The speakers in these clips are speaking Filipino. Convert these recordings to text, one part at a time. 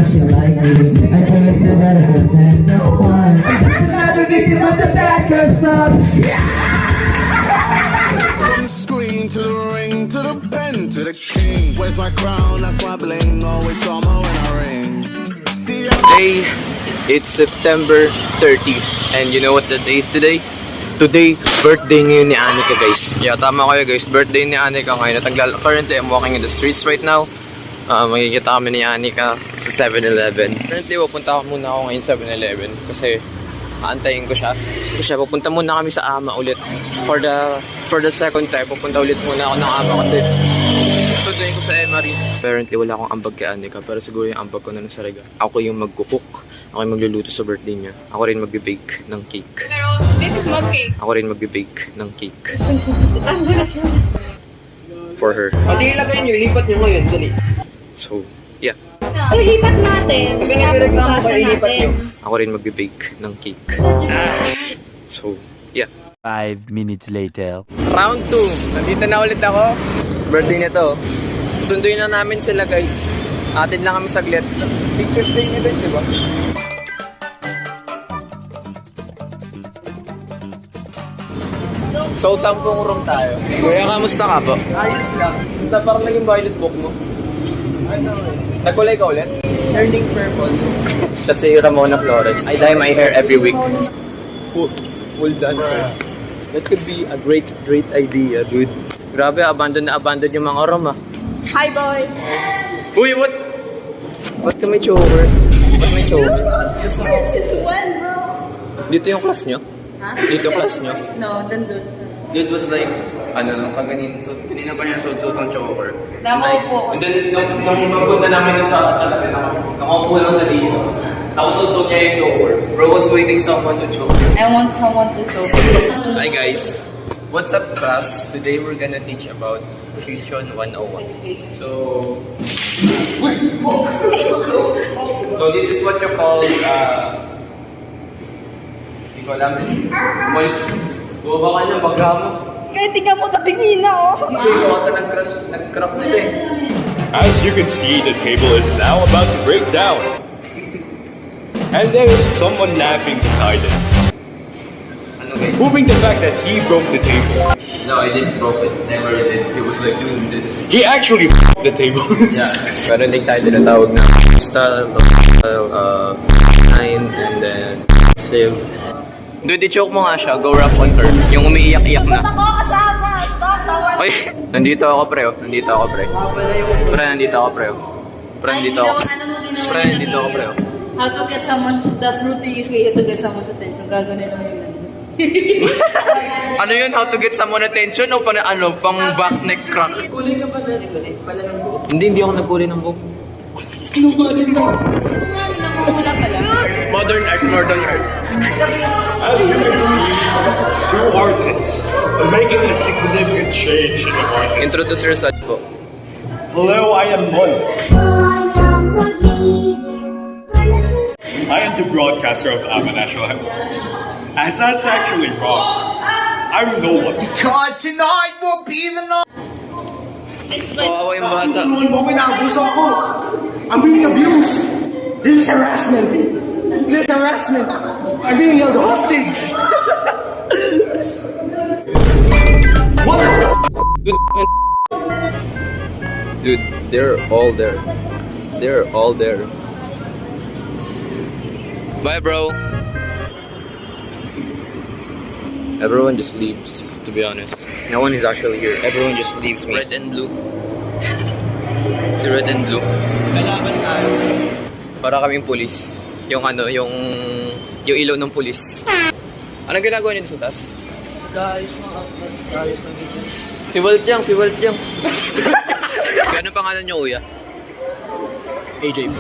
she like me. I think it's better than no one. I'm just another victim of the bad girl stuff. From the screen to the ring, to the pen, to the king. Where's my crown? That's my bling. Always drama when I ring. See ya. Today, it's September 30. And you know what the day is today? Today, birthday ngayon ni Anika, guys. Yeah, tama kayo, guys. Birthday ni Anika ngayon. At currently, I'm walking in the streets right now. Makikita kami ni Anika sa 7-Eleven. Currently, pupunta muna ako ngayon sa 7-Eleven kasi aantayin ko siya. Pupunta muna kami sa Ama ulit. For the second time, pupunta ulit muna ako ng Ama kasi tutuin ko sa Emery. Apparently, wala akong ambag kay Anika, pero siguro yung ambag ko na nasa rega. Ako yung magkukook. Ako yung magluluto sa birthday niya. Ako rin magbe-bake ng cake. Pero this is mug cake. Ako rin magbe-bake ng cake. For her. O, di ilagay nyo, ilipat nyo ngayon, dali. So, yeah. Ilipat natin. Kasi nagreklamo pa, ilipat nyo. Ako rin magbe-bake ng cake. So, yeah. 5 minutes later. Round 2. Nandito na ulit ako. Birthday nito. Sunduin na namin sila, guys. Atid lang kami saglit. Pictures day nito, di ba? So, 10 room tayo. Kuya, kamusta ka po? Ayos lang. Parang naging violet book mo. Ano? Nagkulay ka ulit? Turning purple. Kasi Ramona Flores. I dye my hair every week. Full dancer. That could be a great idea, dude. Grabe, abandon yung mga rom, ah. Hi, boy. Uy, what? Ba't ka may choker? Ba't may choker? Since when, bro? Dito yung class nyo? Ha? Dito class nyo? No, dandun. Dude was like, kaganina. So, kanina pa niya suot ng choker. Nakaupo. And then, nung pagpunta namin dun sa labi, nakaupo lang sa dito. Tapos suot niya yung choker. Bro was waiting someone to choke. I want someone to talk. Hi guys! What's up class? Today we're gonna teach about Position 101. So this is what you call hindi ko alam. Buwa ka niya, bagha mo. Kaya tingnan mo, tabingin na, oh. Ikaw ata nag-crack nila eh. As you can see, the table is now about to break down. And there is someone laughing beside it, Ano guys? proving the fact that he broke the table. No, I didn't broke it. Never did. He was like doing this. He actually f***ed the table. Yeah. Pero hindi tayo tinatawag na style, nine, and then save. Dude, i-choke mo nga siya. Go rough on her. Yung umiiyak-iyak na. Ako kasama. Stop, tawan. Oy, nandito ako, pre. Nandito ako, pre. Pre, nandito ako, pre. Pre, nandito ako. Pre, nandito ako, pre. How to get someone, the fruity way to get someone's attention. Gagawin mo yun. Ano yun? How to get someone attention? O pang back neck crack? Kulay ka pa dali, pala ng buhok. Hindi ako nagkulay ng book. Nakukula pala. Modern art. As you can see, two artists are making a significant change in the market. Introduce yourself po. Hello, I am Mon. I am the broadcaster of Ama National Headquarters. And that's actually wrong. I'm no one. Because tonight will be the night. Kawawa yung bata. Tulungan mo, pinaabuso ako. I'm being abused. This is harassment. This is harassment. I'm being held hostage. What the Dude, they're all there. They're all there. Bye, bro. Everyone just leaves, to be honest. No one is actually here. Everyone just leaves me. Red and blue. Si red and blue. Kalaban tayo. Para kaming pulis. Yung yung ilaw ng pulis. Anong ginagawa niyo sa taas? Guys, guys, Si Waltyang. Anong pangalan niyo, kuya? AJ po.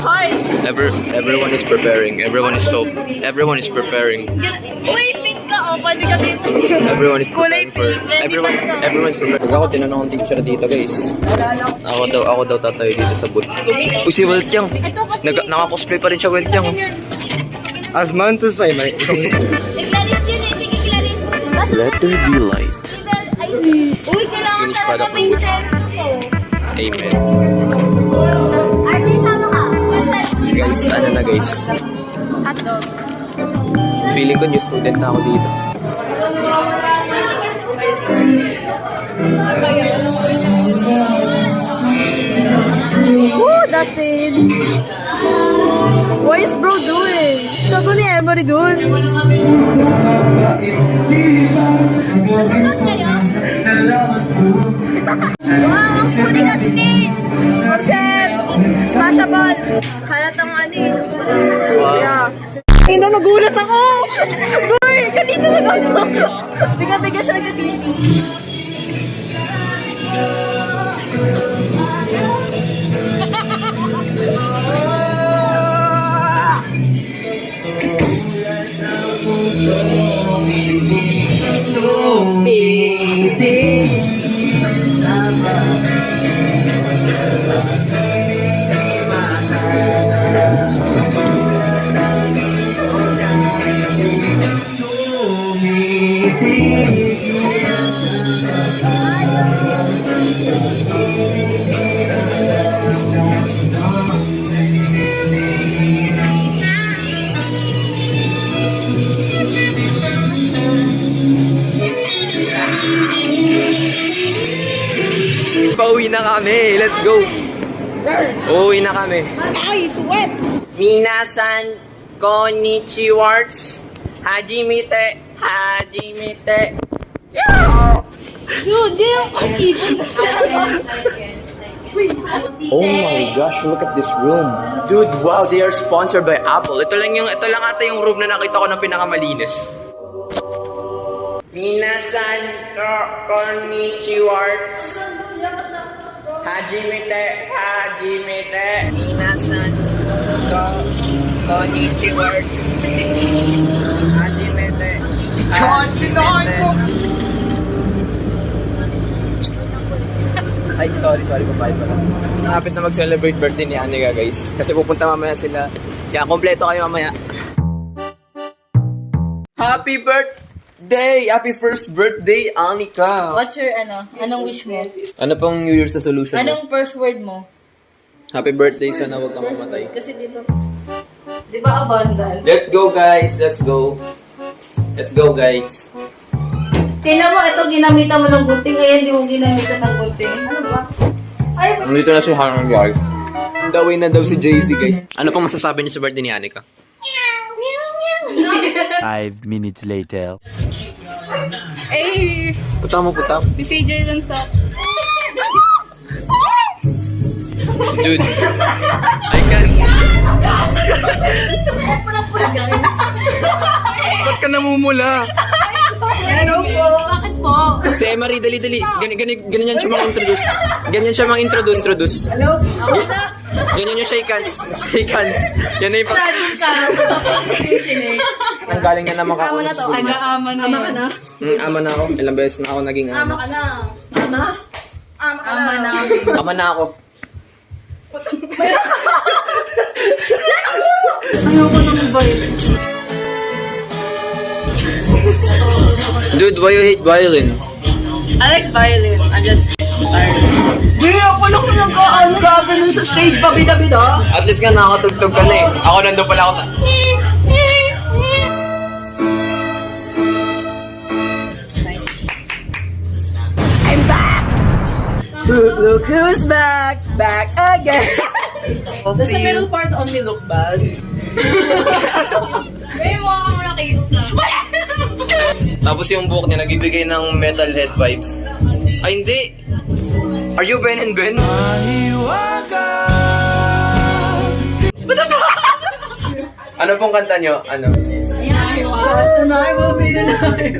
Hoy! Everyone is preparing. Everyone is preparing. Uy, pink ka, oh. Pwede ka dito. Everyone is Kulay preparing for. pink. Everyone's preparing. Pag ako tinanong ang teacher dito, guys. Ako daw tatayo dito sa booth. Uy, si Weltyang. Naka-cosplay pa rin siya, Weltyang. Asmantus pa yun. Let there be light. Uy, kailangan Finished talaga product may ng boot. step to. Amen. Archie, sama ka. Guys, ano na guys? Hotdog. Feeling ko new student na ako dito. Woo, Dustin! What is bro doing? Sago ni Emery dun. Wow, ang puti Dustin! Obsep! Smashable! Halatang ano yun. Yeah. Ina, nagulat ako! Boy, kanina nag-ano? Biga-biga siya nag-TV. Pauwi na kami. Let's go. Uuwi na kami. Ay, sweat! Minasan konnichiwa. Hajimite. Hajimite. Dude, di yung ibon na siya. Oh my gosh, look at this room. Dude, wow, they are sponsored by Apple. Ito lang ata yung room na nakita ko na pinakamalinis. Minasan konnichiwa. Hajimite, hajimite. Minasan konnichiwa. Hajimite. Ay, sorry, babae pala. Malapit na mag-celebrate birthday ni Anika, guys. Kasi pupunta mamaya sila. Kaya kompleto kayo mamaya. Happy birthday! Happy first birthday, Anika! What's your, anong wish mo? Ano pong New Year's resolution mo? Anong first word mo? Happy birthday, sana huwag kang mamatay. Kasi dito, di ba abundant? Let's go, guys! Let's go! Let's go, guys! Tingnan mo, ito ginamitan mo ng gunting, ayan, di mo ginamitan ng gunting. Ano ba? Ay, Nandito na si Hannah, guys. Dawin na daw si JC, guys. Ano pong masasabi niyo sa birthday ni Anika? 5 minutes later. Eh, Puta mo. si CJ lang sa... Dude. I can't. Ba't ka namumula? Bakit po? Si Emery, dali. Ganyan siya mga-introduce. Ganyan siya mga-introduce. Hello? Ako na. Ganyan yung shake hands. Yan na yung pag... Travel ka. Confusion eh. Nanggaling na naman ako. Aga-ama na yun. Ama na ako. Ilang beses na ako naging ama. ka na. Ama? Ama namin. Ama na ako. Dude, why you hate violin? I like violin. I'm just tired. Di ako lang gaganon sa stage pa, bida-bida. At least nga nakakatugtog ka na eh. Ako nandun pala ako sa... I'm back! Look who's back! Back again! Sa middle part, only look bad. May mga kamurakista. Tapos yung buhok niya nagbibigay ng metalhead vibes. Ay, hindi. Are you Ben and Ben? Ano pong kanta nyo? Ano? Tonight will be the night.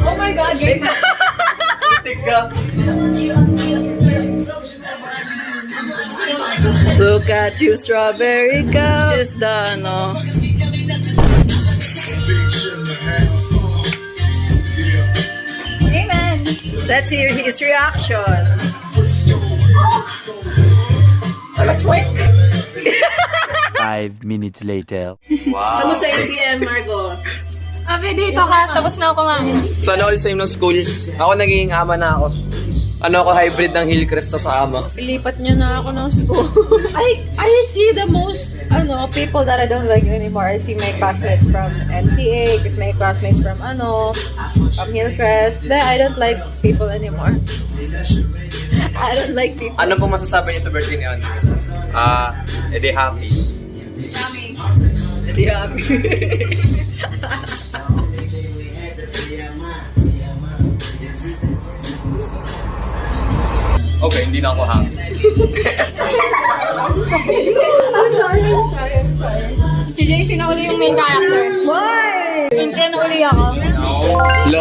Oh my God, game. Look at you, strawberry girl. Just no. Amen. Let's hear his reaction. Let's wait. 5 minutes later. Ano sa ABM, Margo? Abi, dito ka. Tapos na ako kumain. Sana all same ng school. Ako naging ama na ako. Ano ako, hybrid ng Hillcrest to sa ama. Ilipat niyo na ako ng school. I see the most, people that I don't like anymore. I see my classmates from MCA, because my classmates from Hillcrest. Then I don't like people anymore. I don't like people. Ano pong masasabi niyo sa birthday ni Andy? Edi happy. Hindi happy. Okay, hindi na ako happy. I'm sorry. Si JC na uli yung main character. Why? Intro na uli ako.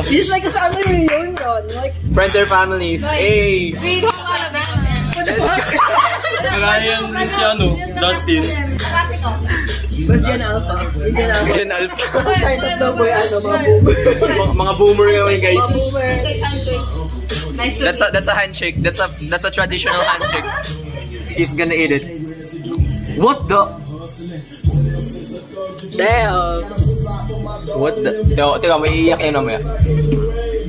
It's like a family reunion. Like, Friends or families? Hey! Freedom Alabama. Ryan din si Dustin. Bas Gen Alpha. Gen Alpha. Gen Alpha. Startup daw boy, mga boomer. Mga boomer kami, guys. Nice to That's a handshake. That's a traditional handshake. He's gonna eat it. What the? Damn. What the? Teka, may iiyak yun mamaya.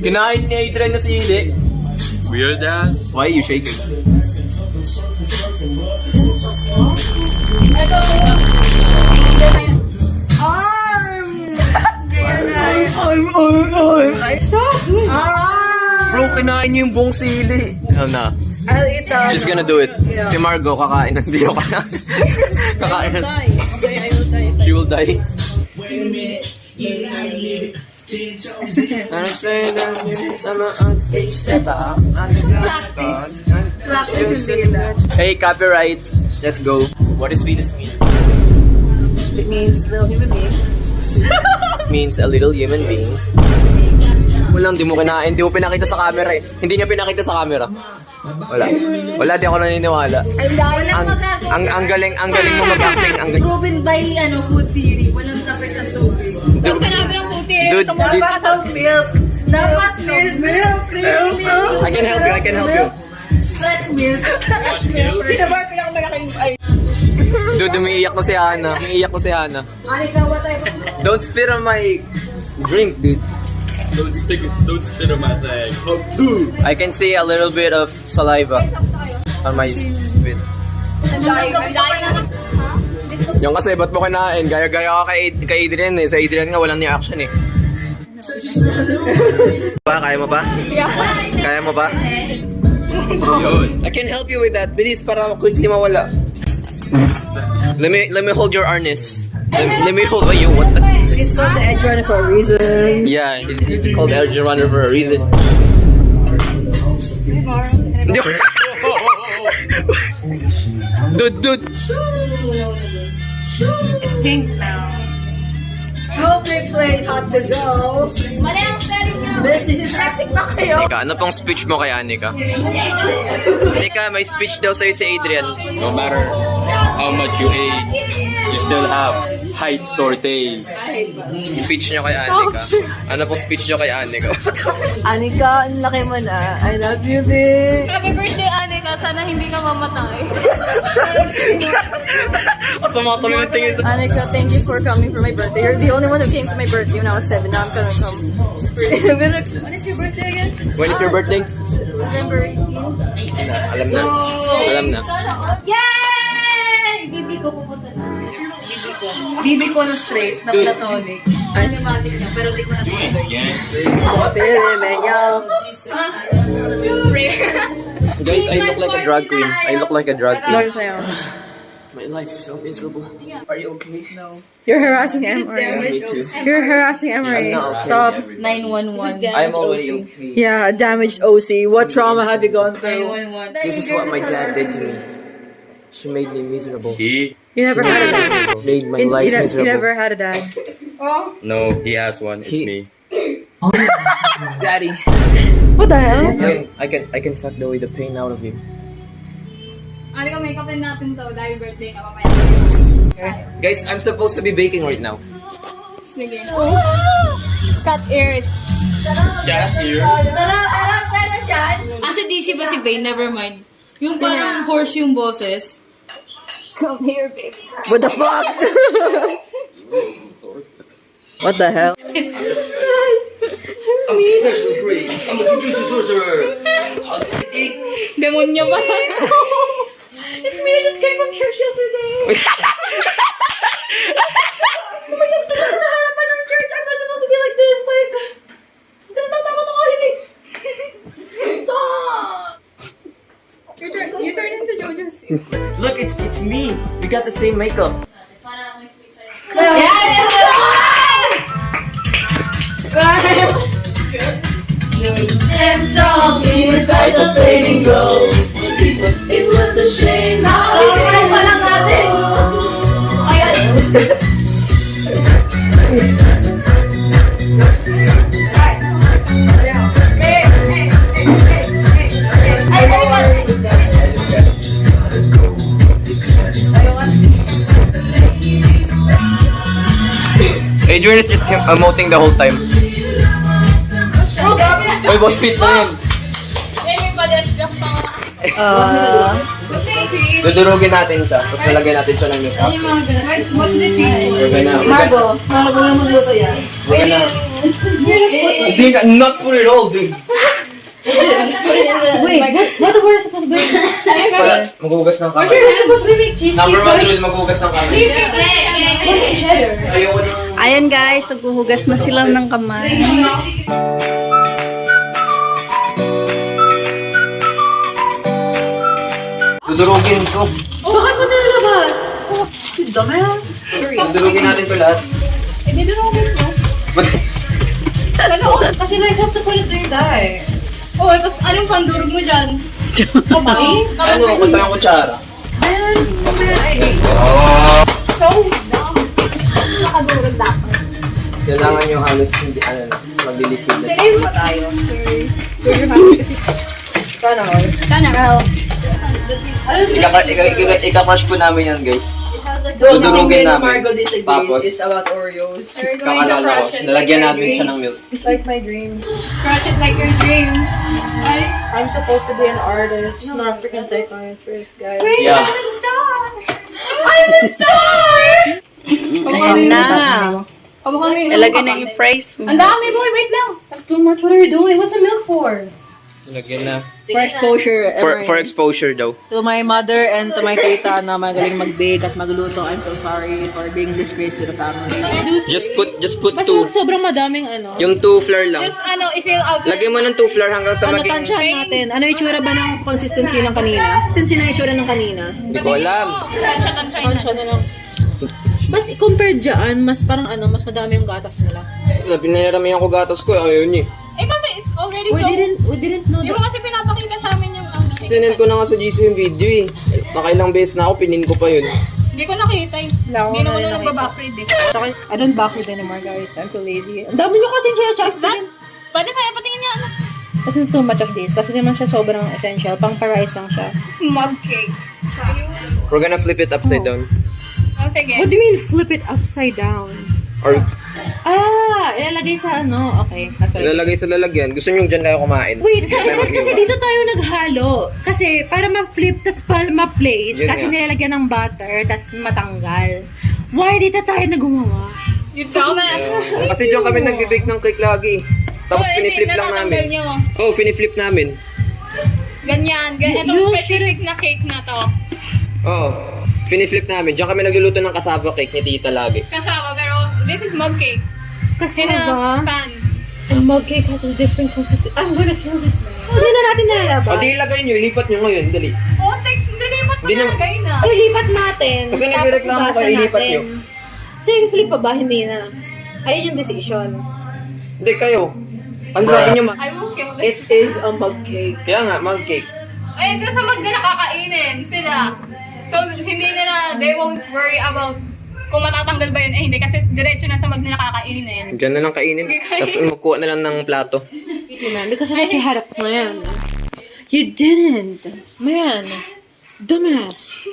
Kinain ni Adrian na sili. Weird ass. Why are you shaking? Stop. Bro, kinain niyo yung buong sili. Ano na? I'll eat that. She's gonna do it. Si Margo, kakain ng hindi ako na. Kakain ng... Okay, I will die. She will die. Practice in that. Hey, copyright. Let's go. What is Venus mean? It means little human being. Means a little human being. Wala, hindi mo kinain. Hindi mo pinakita sa camera eh. Hindi niya pinakita sa camera. Wala, di ako naniniwala. Ang galing mo mag-acting. Ang galing. proven by food theory. Walang tapit ang tubig. Pag sinabi ng food theory, Dude, Milk. dapat milk. Creamy milk. I can help you. Fresh milk. Sino ba ang pinakamalaking ay? Dude, umiiyak na si Hana. Anika, what type of... Don't spit on my drink, dude. Don't spit on my thing. Oh, two. I can see a little bit of saliva on my spit. Yung kasi, ba't mo kinain? Gaya-gaya ka kay Adrian eh. Sa Adrian nga, walang reaction eh. Kaya mo ba? Kaya mo ba? I can help you with that. Bilis, para quickly mawala. Let me hold your harness. Let me hold you. What the? It's called the edge runner for a reason. Yeah, it's called Edge Runner for a reason. Dude. It's pink now. Hope they played hot to go. Mali ang spelling na. This is classic pa kayo. Anika, ano pong speech mo kay Anika? Anika, may speech daw sa'yo si Adrian. No matter how much you age, you still have height sorte. Speech nyo kay Anika. Ano pong speech nyo kay Anika? Anika, ang laki mo na. I love you, babe. Happy birthday, Anika. Sana hindi ka mamatay. Sa mga tuloy ng tingin. Anika, thank you for coming for my birthday. You're the only one who came to my birthday when I was 7. Now I'm gonna come. When is your birthday again? When is your birthday? November 18. Alam na. Yay! Bibi ko pupunta na. Bibi ko na straight, na platonic. Cinematic na, pero di ko na Guys, I look like a drag queen. Lord sa'yo. My life is so miserable. Are you okay? No. You're harassing Emery. Me too. You're harassing Emery. I'm not okay. Stop. 911. I'm already okay. Yeah, damaged OC. What trauma have you gone through? 911. This is what my dad did to me. She made me miserable. He? You never had a dad. Made my life You miserable. never had a dad. No, he has one. It's He- me. Daddy. What the hell? I can suck away the pain out of you. Ano ka, make upin natin to dahil birthday ka pa Guys, I'm supposed to be baking right now. Sige. Cut ears. Cat ear. Tara dyan. Si DC ba si Bane? Never mind. Yung parang horse yung boses. Come here, baby. What the fuck? What the hell? I'm special grade. I'm a jujutsu sorcerer. Demonyo ba? It made this guy from church yesterday. Oh my God, tingnan sa harapan ng church. I'm not supposed to be like this. Like, tinatatawa ako, hindi. Stop! You turn into JoJo's. Look, it's me. We got the same makeup. And strong in the sight of flaming gold. It was a shame. Nakakalimutan pa lang natin. Adrian is just emoting the whole time. Uy, boss Pete na yun. Dudurugin natin siya, tapos nalagyan natin siya ng makeup. What's the cheese? Margo na magluto yan. Hindi, not for it all, dude. Wait, what the word supposed to be? Maghugas ng kamay. We're supposed to make cheese. Number 1 rule, maghugas ng kamay. Ayoko ng... Ayan guys, naghuhugas na sila ng kamay. Dudurugin ko. Bakit mo nilalabas? Dudurugin natin ito lahat. Hindi na ako mo. Ba't? Kasi like, what's the point of doing that? Oh, tapos anong pandurog mo dyan? Kamay? Ano, kung saan kutsara? So dumb. Nakadurog dapat. Kailangan yung halos hindi, maglilikid na. Seryoso ba tayo? Sana all. Sana raw. Ika-crush po namin yan, guys. Don't Dudurugin namin. Margo disagrees Tapos, is about Oreos. kakalala ko. Nalagyan namin siya ng milk. It's like my dreams. Crush it like your dreams. Ay. I'm supposed to be an artist, not a freaking psychiatrist, guys. Yeah. I'm a star! I'm a star! Ayun na. Kamukha mo yung Ilagay na yung price mo. Ang dami, boy. Wait lang. That's too much. What are you doing? What's the milk for? Nalagyan na. For exposure. For exposure daw. To my mother and to my tita na magaling mag-bake at magluto, I'm so sorry for being disgrace to the family. Just put Basta 2. sobrang madaming ano. Yung 2 flour lang. Just i-fill out. Lagyan mo ng 2 flour hanggang sa Ano, maging... tansyahan natin. Ano yung itsura ba ng consistency ng kanina? Consistency ng itsura ng kanina? Hindi ko alam. Tansya na. Tansya na lang. But compared dyan, mas parang ano, mas madami yung gatas nila. Pinaramihan ko gatas ko. Ayaw niya. Eh kasi it's already We so... didn't know Yung that. kasi pinapakita sa amin yung... Sinend ko na nga sa GC yung video eh. Nakailang beses na ako, pinin ko pa yun. Hindi ko nakita eh. Wala ko Hindi naman na na nakita. nagbabackread eh. Saka, I don't backread anymore, guys. I'm too lazy. Ang dami nyo kasi siya, Charles. Pwede kaya patingin niya ano? Kasi too much of this. Kasi di naman siya sobrang essential. Pang pa-rice lang siya. Smug cake. We're gonna flip it upside down. Oh, sige. What do you mean flip it upside down? Or Ilalagay sa ano? Okay, that's what I mean. ilalagay sa lalagyan. Gusto nyo dyan kayo kumain. Wait, kasi dito tayo naghalo. Kasi para ma-flip, tas para ma-place, Yun kasi nga. nilalagyan ng butter, tas matanggal. Why dito tayo naggumawa? You saw that? Kasi dyan kami nagbe-bake ng cake lagi. Tapos Oh, hindi, piniflip lang natatanggal namin. nyo. Oh, piniflip namin. Ganyan. Itong You specific na cake na to. Oo. Piniflip namin. Diyan kami nagluluto ng cassava cake ni tita lagi. Kasama, pero this is mug cake. Kasi In a ba, pan. ang mug cake has a different consistency. I'm gonna kill this man. Hindi na natin nalalabas. O di ilagay nyo, ilipat nyo ngayon. Dali. Oh, dilipat mo Hindi na- nalagay na. Ay, lipat natin. Kasi Tapos nagreklamo ibasa kayo, ilipat natin. nyo. So, i-flip pa ba? Hindi na. Ayun yung decision. Hindi kayo. Kasi sabi nyo, I will kill this. It is a mug cake. kaya nga, mug cake. Ay, kasi mag na nakakainin sila. So, hindi nila, they won't worry about kung matatanggal ba yun. Eh, hindi. Kasi diretso na sa mag na nakakainin. Diyan na lang kainin. Tapos magkuha na lang ng plato. Man, because I thought you had a plan. You didn't. Man. Dumbass.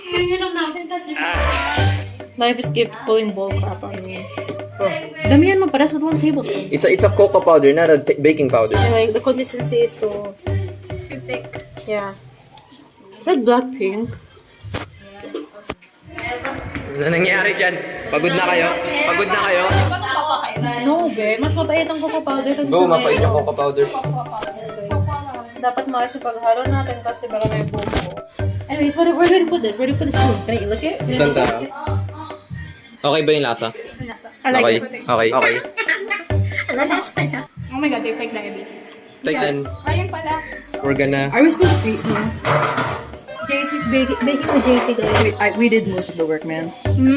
Life is keep pulling bull crap on me. Damihan mo para sa 1 tablespoon. It's a cocoa powder, not a baking powder. And like, the consistency is too... Too thick. Yeah. It's like Blackpink. Ano nangyayari dyan? Pagod na kayo? Pagod na kayo? No, be. Mas mapait ang cocoa powder. Go, mapait yung cocoa powder. Guys. Dapat maayos yung paghalo natin kasi baka may bumo. Anyways, where do we put this? Where do we put this spoon? Can I look it? Saan tayo? Okay ba yung lasa? I like Okay, it. okay, okay. Oh my god, tastes like diabetes. Like then, Ayun pala. we're gonna... Are we supposed to eat more? JC's baking for JC guys. We did most of the work, man.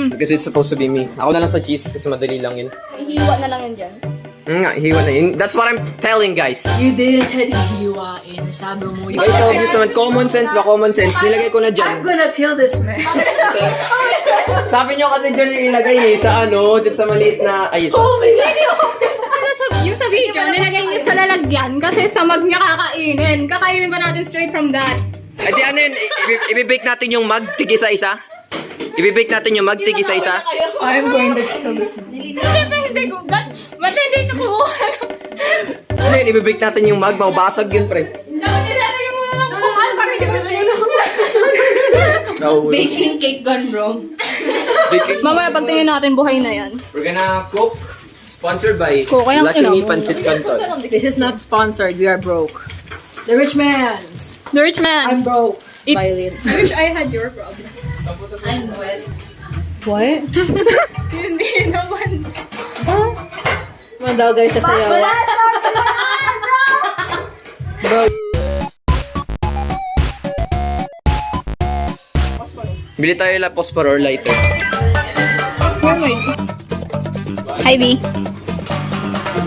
Because it's supposed to be me. Ako na lang sa cheese kasi madali lang yun. Ihiwa na lang yan dyan. Nga, hiwa na yun. That's what I'm telling guys. You didn't say hiwain. Sabi mo yun. Guys, obvious naman. Common sense ba? Common sense. Nilagay ko na dyan. Gonna kill this man. Sabi nyo kasi dyan yung ilagay eh. Sa ano, dyan sa maliit na... Ay, Yung sa video, nilagay niya sa lalagyan kasi sa mag niya kakainin. Kakainin ba natin straight from that? ay di ano yun, ibibake natin yung mag, tigi sa isa. Ibibake natin yung mag, tigi sa isa. I'm going to kill this man. Hindi ko, ba't hindi ka kumuha? Ano yun, ibibake natin yung mag, mabasag yun pre. Dapat nilalagay mo naman kumain para hindi ka sa'yo. Baking cake gone wrong. Mamaya pagtingin natin, buhay na yan. We're gonna cook, sponsored by Kaya ang Lucky Me kailangan. Pancit Canton. This is not sponsored. We are broke. The rich man. The rich man. I'm broke. Violin. I wish I had your problem. I'm wet. What? Hindi naman. Mga daw guys sa sayaw. Bili tayo la phosphor or lighter. Hi, V.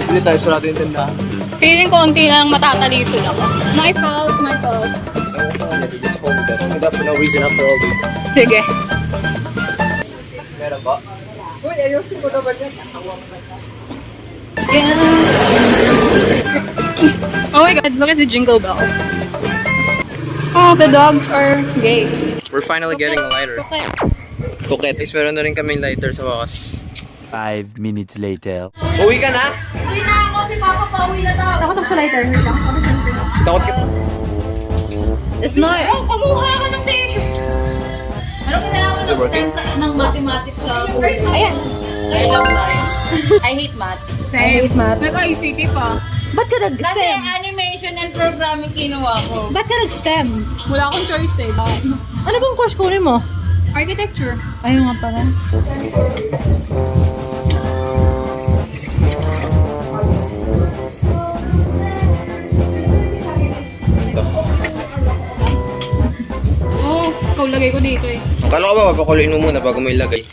Bili tayo, sarado yung tindahan. Feeling ko unti lang matatalisod ako. My fault, my fault. Just hold it there. Without for no reason after all this. Sige. Meron ba? Oh my god, look at the jingle bells. Oh, the dogs are gay. We're finally getting a lighter. Coquette. Guys, meron na rin kami lighter sa wakas. 5 minutes later. Uwi ka na? Uwi na ako, si Papa pa uwi na daw. Takot ako sa lighter. Takot ka. It's not. Oh, kumuha ka ng tissue. Anong kinalaman ng stems ng mathematics sa buhay? Ayan. I love science. I hate math. Same. Nag-ICT pa. Ba't ka nag-STEM? Kasi animation and programming kinuha ko. Ba't ka nag-STEM? Wala akong choice eh. Bakit? Ano bang course kunin mo? Architecture. Ayun nga pala. Oh, ikaw lagay ko dito eh. Akala ko ba, papakuloyin mo muna bago mo ilagay.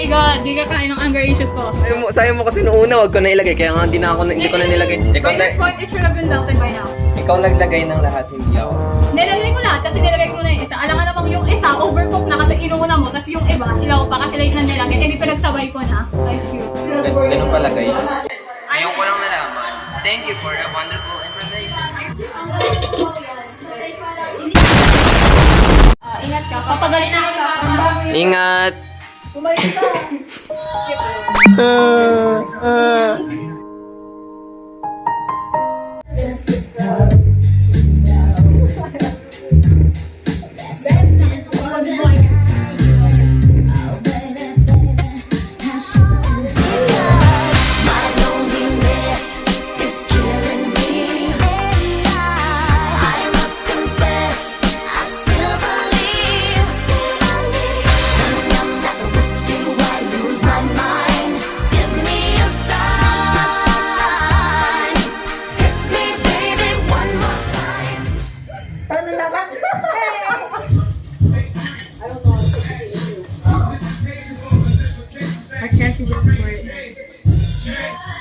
God, di ka kain ng anger issues ko. Sayang mo kasi noong una, wag ko na ilagay. Kaya nga hindi ko na nilagay. By this point, it should have been melted by now. Ikaw naglagay ng lahat, hindi ako. Nilagay ko lahat kasi nilagay ko na yung isa. Alam ka namang yung isa, overcook na kasi inuuna mo. Kasi yung iba, hilaw pa kasi late na nilagay. Eh, di pinagsabay ko na. Thank you. Ganun pala guys. Ayaw ko lang nalaman. Thank you for the wonderful information. Ingat ka. Papagalit na ka. Ingat!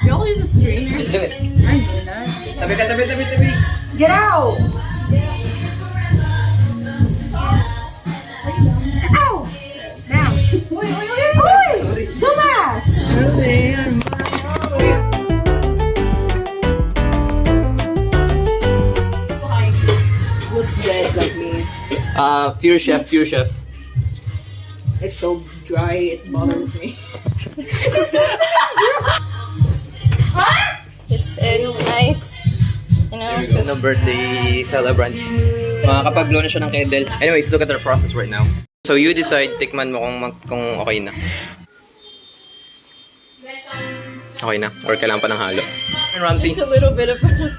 You all use a strainer. Let's do it. I'm doing that. Tabi ka, tabi. Get out! Ow! Bam! Uy! Dumbass! Looks dead like me. Fear chef. It's so dry, it bothers me. It's nice. You know? No birthday celebrant. Makakapag-blow na siya ng candle. Anyways, look at our process right now. So you decide, tikman mo kung okay na. Okay na? Or kailangan pa ng halo? And Ramsey? Tastes a little bit like potato.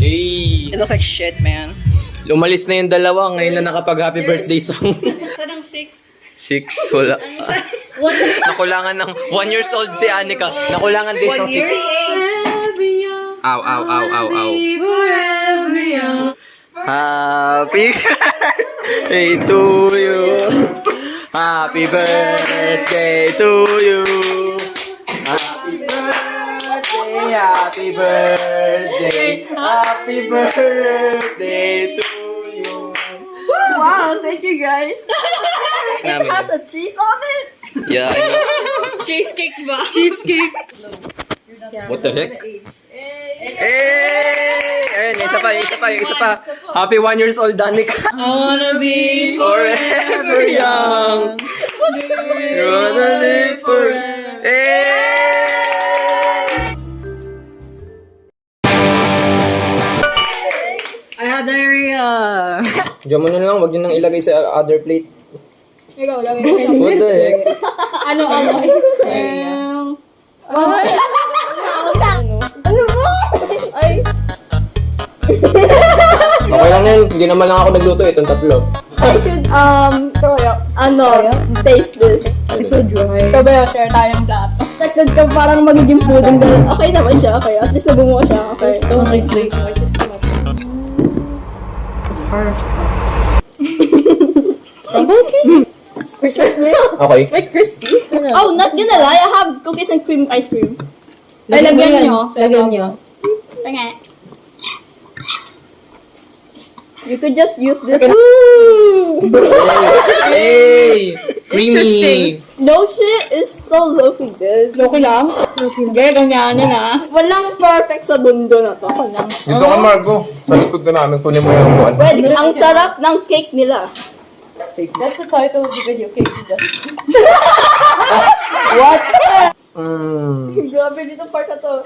Hey! It looks like shit, man. Umalis na yung dalawa, ngayon na nakapag-happy birthday song. Saan ang 6? 6, wala. Nakulangan ng 1 years old si Anika. Nakulangan din ng 6. Ow, ow, ow, ow, ow. Happy birthday to you. Happy birthday to you. Happy birthday, happy birthday, happy birthday to you. Wow, thank you guys. Namin. Has a cheese on it. Yeah, I know. Cheesecake ba? Cheesecake. What the heck? Hey! Ayun, isa pa. Happy 1 years old, Danik. I wanna be Forever young. You wanna live forever. Hey! I have diarrhea. Diyan mo na lang, wag nyo nang ilagay sa other plate. Ikaw, lagay. What the heck? Ano amoy? Ano mo? Ay. Okay lang yan, hindi naman lang ako nagluto itong tatlo. I should, taste this. It's so dry. Sabi, share tayong plato. Takad ka parang magiging pudding ganun. Okay naman siya, okay. At least nabungo siya, okay. So nice, like, Okay. Like crispy. Oh, not gonna lie, I have cookies and cream ice cream. Ay, lagyan nyo. Lagyan nyo. Panga. You could just use this. Hey! Creamy! No shit, it's so low-key good. Okay lang? Gaya, ganyanin ah. Walang perfect sa mundo na to. Dito ka, Margo. Sa likod ka namin, kunin mo yung buwan. Pwede, ang sarap ng cake nila. That's the title of the video, Cake Justice. Grabe dito part na to.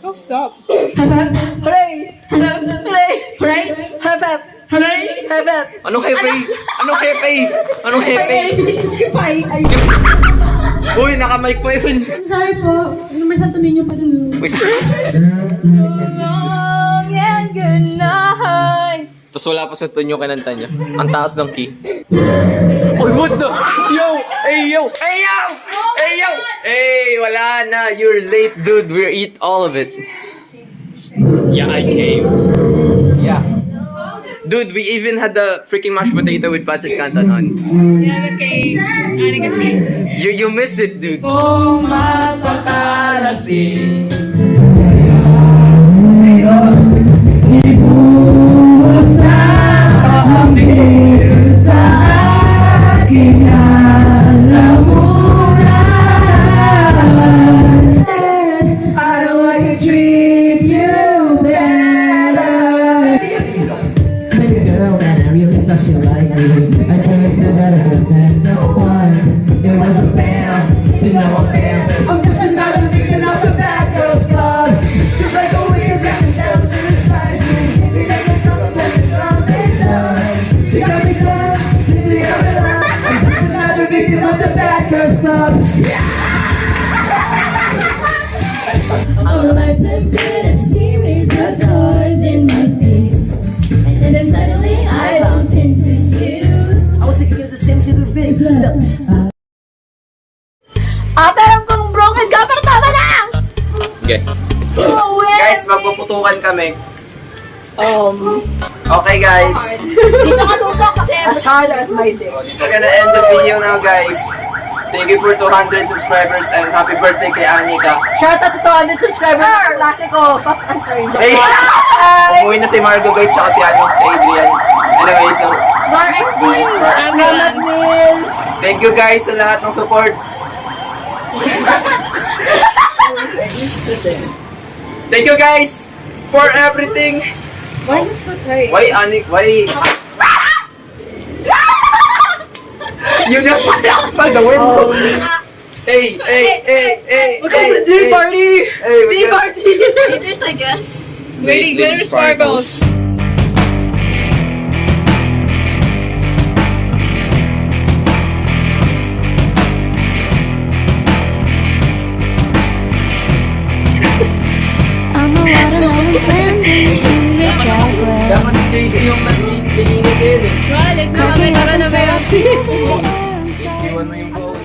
Oh, stop. Hooray! Hooray! Hooray! Hep hep! Hooray! Hep hep! Anong hepe? Anong hepe? Anong hepe? Kipay! Uy, naka-mic pa yun. Sorry po. May Santo Niño pa dun. Long and good night. Tapos wala pa sa tune yung kinanta niya. Ang taas ng key. Uy, what the? Yo! Hey, yo! Hey, yo! Hey, yo! Hey, wala na. You're late, dude. We'll eat all of it. Yeah, I came. Yeah. Dude, we even had the freaking mashed potato with pancit canton on. Yeah, okay. Ano kasi? You missed it, dude. Pretty girl, and I really thought she liked me. I couldn't do better than no one. It was a fail, so now I'm fail. I'm just another victim of the bad girls club. Just like a weird getting down to the ties. Thinking I can trouble, but it's not enough. She got me drunk, she got me lost. I'm just another victim of the bad girls club. All life has been a series of doors in my face, and then suddenly I bumped into you. I was thinking of the same thing with big love. Ate, alam kong broken ka, pero tama na! Okay. Guys, magpuputukan kami. Okay, guys. Dito ka tutok kasi as hard as my dick. We're gonna end the video now, guys. Thank you for 200 subscribers and happy birthday kay Anika. Shoutout sa 200 subscribers. Classico. Fuck, I'm sorry. Hey! Umuwi na si Margo, guys, tsaka si Adrian. Anyway, so, Mar XD. Salamat, Neil. thank you guys sa lahat ng support. Thank you guys for everything. Why is it so tight? Why, Anik? Why? You just went outside the window. Hey, hey, hey, hey. Welcome to the day party. Hey, Day party. Glitters, I guess. Waiting, glitter sparkles. sending to your driveway. Dapat si JC yung nag-linis din eh. Walit na kami, tara na ba? Cracking open so I feel the air inside. Iwan mo yung phone.